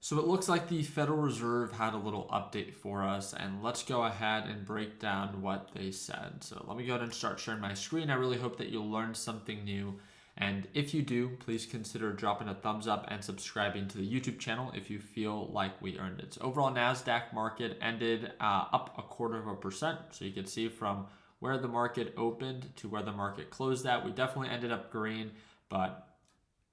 So it looks like the Federal Reserve had a little update for us, and let's go ahead and break down what they said. So let me go ahead and start sharing my screen. I really hope that you'll learn something new. And if you do, please consider dropping a thumbs up and subscribing to the YouTube channel if you feel like we earned it. So overall, NASDAQ market ended up 0.25%. So you can see from where the market opened to where the market closed at, we definitely ended up green, but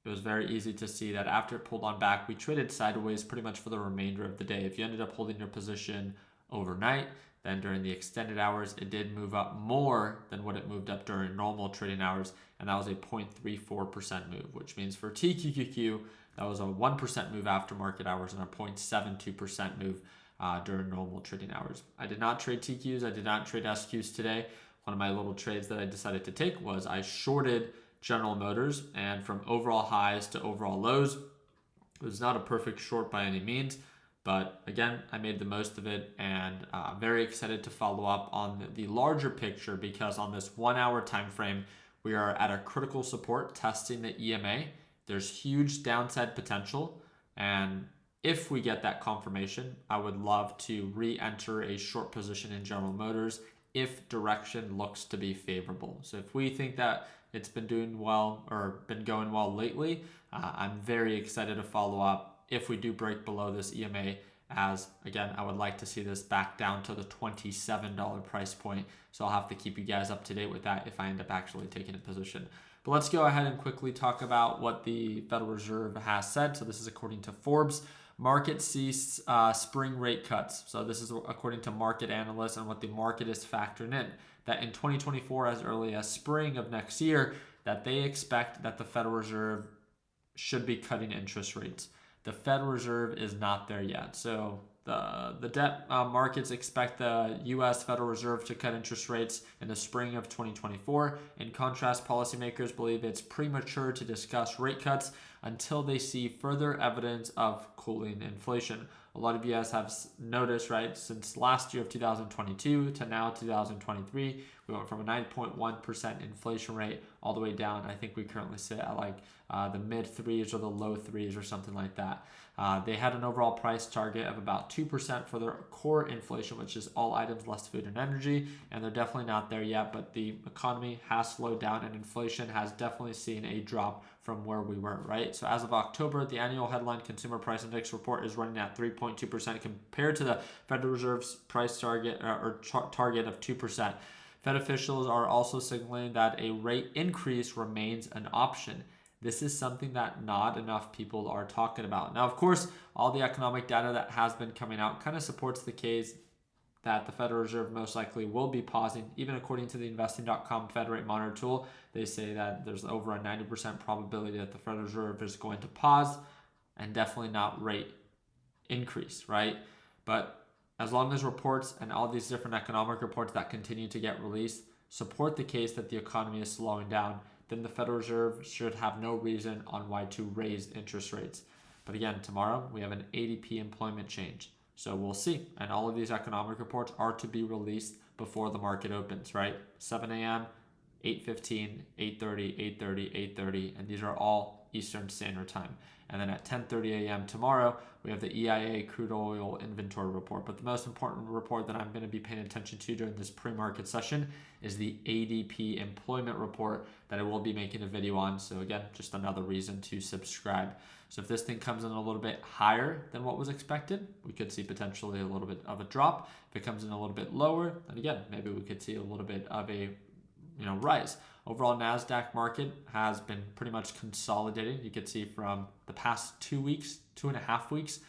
it was very easy to see that after it pulled on back, we traded sideways pretty much for the remainder of the day. If you ended up holding your position overnight, then during the extended hours, it did move up more than what it moved up during normal trading hours, and that was a 0.34% move, which means for TQQQ, that was a 1% move after market hours and a 0.72% move during normal trading hours. I did not trade TQs, I did not trade SQs today. One of my little trades that I decided to take was I shorted General Motors, and from overall highs to overall lows, it was not a perfect short by any means, but again, I made the most of it, and very excited to follow up on the larger picture, because on this 1 hour time frame, we are at a critical support testing the EMA. There's huge downside potential, and if we get that confirmation, I would love to re-enter a short position in General Motors if direction looks to be favorable. So if we think that it's been doing well or been going well lately, I'm very excited to follow up if we do break below this EMA, as again, I would like to see this back down to the $27 price point. So I'll have to keep you guys up to date with that if I end up actually taking a position. But let's go ahead and quickly talk about what the Federal Reserve has said. So this is according to Forbes. Market sees spring rate cuts. So this is according to market analysts and what the market is factoring in. That in 2024, as early as spring of next year, that they expect that the Federal Reserve should be cutting interest rates. The Federal Reserve is not there yet. So the debt markets expect the U.S. Federal Reserve to cut interest rates in the spring of 2024. In contrast, policymakers believe it's premature to discuss rate cuts until they see further evidence of cooling inflation. A lot of you guys have noticed, right, since last year of 2022 to now 2023, we went from a 9.1% inflation rate all the way down. I think we currently sit at like the mid threes or the low threes or something like that. They had an overall price target of about 2% for their core inflation, which is all items less food and energy, and they're definitely not there yet, but the economy has slowed down and inflation has definitely seen a drop from where we were, right? So as of October, the annual headline consumer price index report is running at 3.2% compared to the Federal Reserve's price target target of 2%. Fed officials are also signaling that a rate increase remains an option. This is something that not enough people are talking about. Now, of course, all the economic data that has been coming out kind of supports the case that the Federal Reserve most likely will be pausing. Even according to the investing.com Fed Rate Monitor tool, they say that there's over a 90% probability that the Federal Reserve is going to pause and definitely not rate increase, right? But as long as reports and all these different economic reports that continue to get released support the case that the economy is slowing down, then the Federal Reserve should have no reason on why to raise interest rates. But again, tomorrow we have an ADP employment change. So we'll see. And all of these economic reports are to be released before the market opens, right? 7 a.m., 8:15, 8:30, 8:30, 8:30, and these are all Eastern Standard Time. And then at 10:30 a.m. tomorrow, we have the EIA crude oil inventory report. But the most important report that I'm going to be paying attention to during this pre-market session is the ADP employment report that I will be making a video on. So again, just another reason to subscribe. So if this thing comes in a little bit higher than what was expected, we could see potentially a little bit of a drop. If it comes in a little bit lower, then again, maybe we could see a little bit of a rise. Overall, NASDAQ market has been pretty much consolidating. You can see from the past 2 weeks, 2.5 weeks,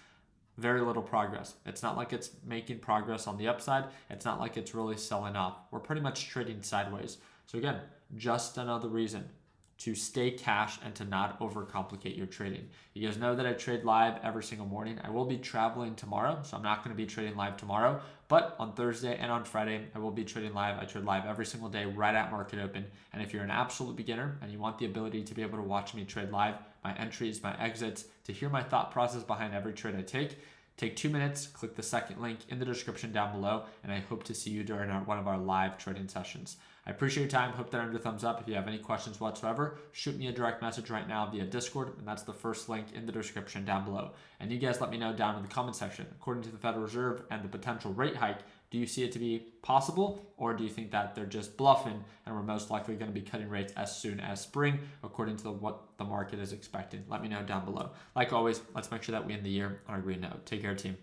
very little progress. It's not like it's making progress on the upside. It's not like it's really selling off. We're pretty much trading sideways. So again, just another reason to stay cash and to not overcomplicate your trading. You guys know that I trade live every single morning. I will be traveling tomorrow, so I'm not going to be trading live tomorrow. But on Thursday and on Friday, I will be trading live. I trade live every single day right at market open. And if you're an absolute beginner and you want the ability to be able to watch me trade live, my entries, my exits, to hear my thought process behind every trade I take, Take 2 minutes, click the second link in the description down below, and I hope to see you during one of our live trading sessions. I appreciate your time. Hope that earned a thumbs up. If you have any questions whatsoever, shoot me a direct message right now via Discord, and that's the first link in the description down below. And you guys let me know down in the comment section. According to the Federal Reserve and the potential rate hike, do you see it to be possible, or do you think that they're just bluffing and we're most likely going to be cutting rates as soon as spring, according to what the market is expecting? Let me know down below. Like always, let's make sure that we end the year on a green note. Take care, team.